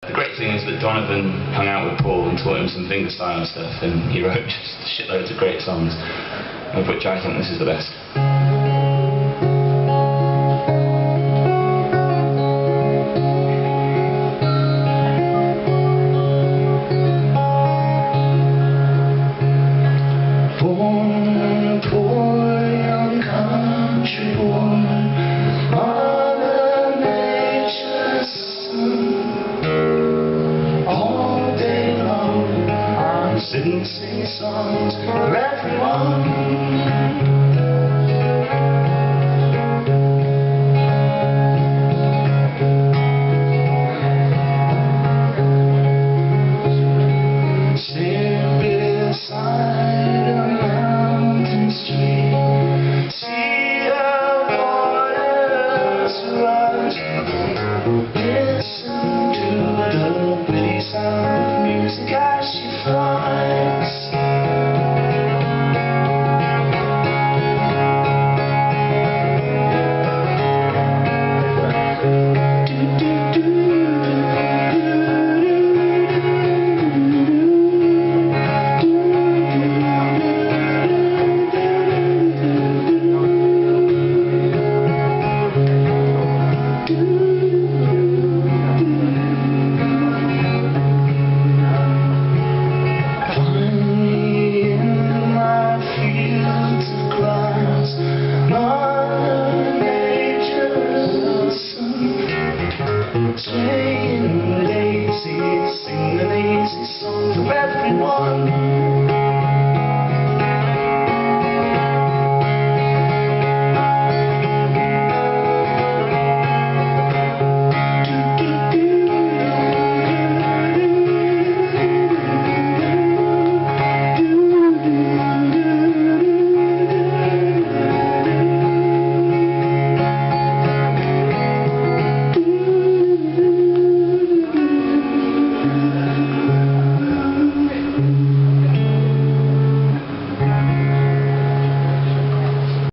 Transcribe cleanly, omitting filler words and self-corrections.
The great thing is that Donovan hung out with Paul and taught him some fingerstyle stuff, and he wrote just shitloads of great songs, of which I think this is the best. Sing songs for everyone. Sit beside a mountain stream, see the waters rush. Listen to the pretty sound of music as she flies. Swaying lazy, sing the lazy song for everyone.